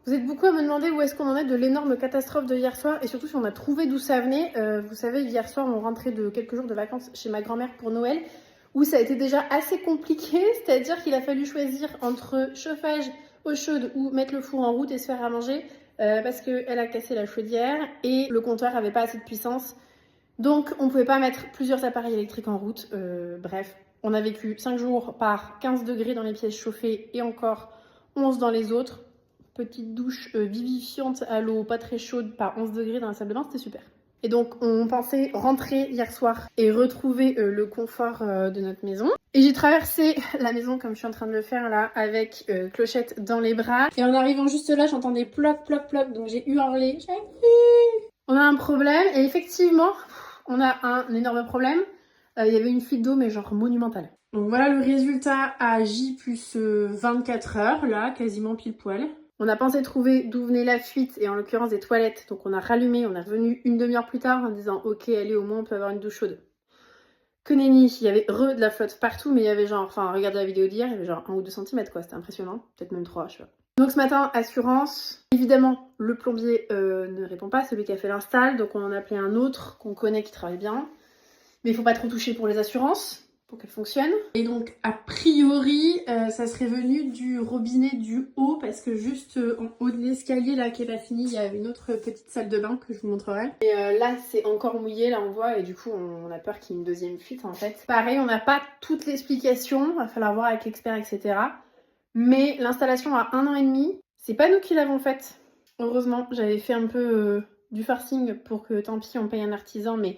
Vous êtes beaucoup à me demander où est-ce qu'on en est de l'énorme catastrophe de hier soir et surtout si on a trouvé d'où ça venait. Vous savez, hier soir, on rentrait de quelques jours de vacances chez ma grand-mère pour Noël où ça a été déjà assez compliqué, c'est-à-dire qu'il a fallu choisir entre chauffage eau chaude ou mettre le four en route et se faire à manger parce qu'elle a cassé la chaudière et le comptoir avait pas assez de puissance. Donc, on pouvait pas mettre plusieurs appareils électriques en route. Bref, on a vécu 5 jours par 15 degrés dans les pièces chauffées et encore 11 dans les autres. Petite douche vivifiante à l'eau pas très chaude par 11 degrés dans la salle de bain, c'était super. Et donc, on pensait rentrer hier soir et retrouver le confort de notre maison. Et j'ai traversé la maison comme je suis en train de le faire là, avec Clochette dans les bras. Et en arrivant juste là, j'entendais ploc, ploc, ploc, donc j'ai hurlé. On a un problème, et effectivement, on a un énorme problème. Il y avait une fuite d'eau, mais genre monumentale. Donc voilà le résultat à J plus 24 heures, là, quasiment pile poil. On a pensé trouver d'où venait la fuite, et en l'occurrence des toilettes. Donc on a rallumé, on est revenu une demi-heure plus tard en disant ok, allez, au moins on peut avoir une douche chaude. Que nenni, il y avait de la flotte partout, mais il y avait genre, enfin, regardez la vidéo d'hier, il y avait genre 1 ou 2 cm quoi, c'était impressionnant. Peut-être même 3, je sais pas. Donc ce matin, assurance. Évidemment, le plombier ne répond pas, celui qui a fait l'install, donc on en a appelé un autre qu'on connaît qui travaille bien. Mais il faut pas trop toucher pour les assurances, pour qu'elles fonctionnent. Et donc, a priori, ça serait venu du robinet du haut, parce que juste en haut de l'escalier, là, qui est pas fini, il y a une autre petite salle de bain que je vous montrerai. Et là, c'est encore mouillé, là, on voit, et du coup, on a peur qu'il y ait une deuxième fuite, en fait. Pareil, on n'a pas toute l'explication, va falloir voir avec l'expert, etc. Mais l'installation a 1 an et demi, c'est pas nous qui l'avons faite. Heureusement, j'avais fait un peu du forcing pour que, tant pis, on paye un artisan, mais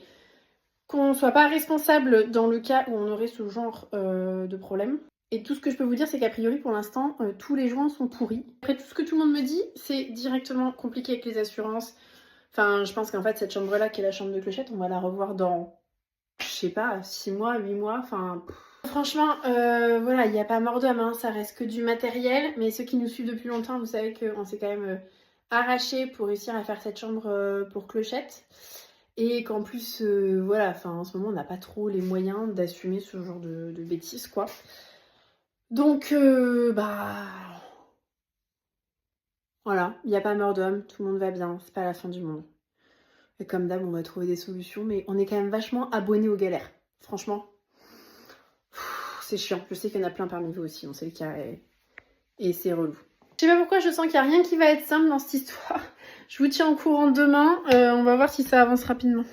qu'on ne soit pas responsable dans le cas où on aurait ce genre de problème. Et tout ce que je peux vous dire, c'est qu'a priori, pour l'instant, tous les joints sont pourris. Après, tout ce que tout le monde me dit, c'est directement compliqué avec les assurances. Enfin, je pense qu'en fait, cette chambre-là, qui est la chambre de Clochette, on va la revoir dans, je sais pas, 6 mois, 8 mois, enfin... Franchement, voilà, il n'y a pas mort d'homme, hein, ça reste que du matériel. Mais ceux qui nous suivent depuis longtemps, vous savez qu'on s'est quand même arraché pour réussir à faire cette chambre pour Clochette. Et qu'en plus, voilà, enfin, en ce moment, on n'a pas trop les moyens d'assumer ce genre de bêtises, quoi. Donc, bah... Voilà, il n'y a pas mort d'homme, tout le monde va bien, c'est pas la fin du monde. Et comme d'hab, on va trouver des solutions, mais on est quand même vachement abonnés aux galères. Franchement, c'est chiant. Je sais qu'il y en a plein parmi vous aussi, on sait le cas, et c'est relou. Je sais pas pourquoi, je sens qu'il n'y a rien qui va être simple dans cette histoire. Je vous tiens au courant demain, on va voir si ça avance rapidement.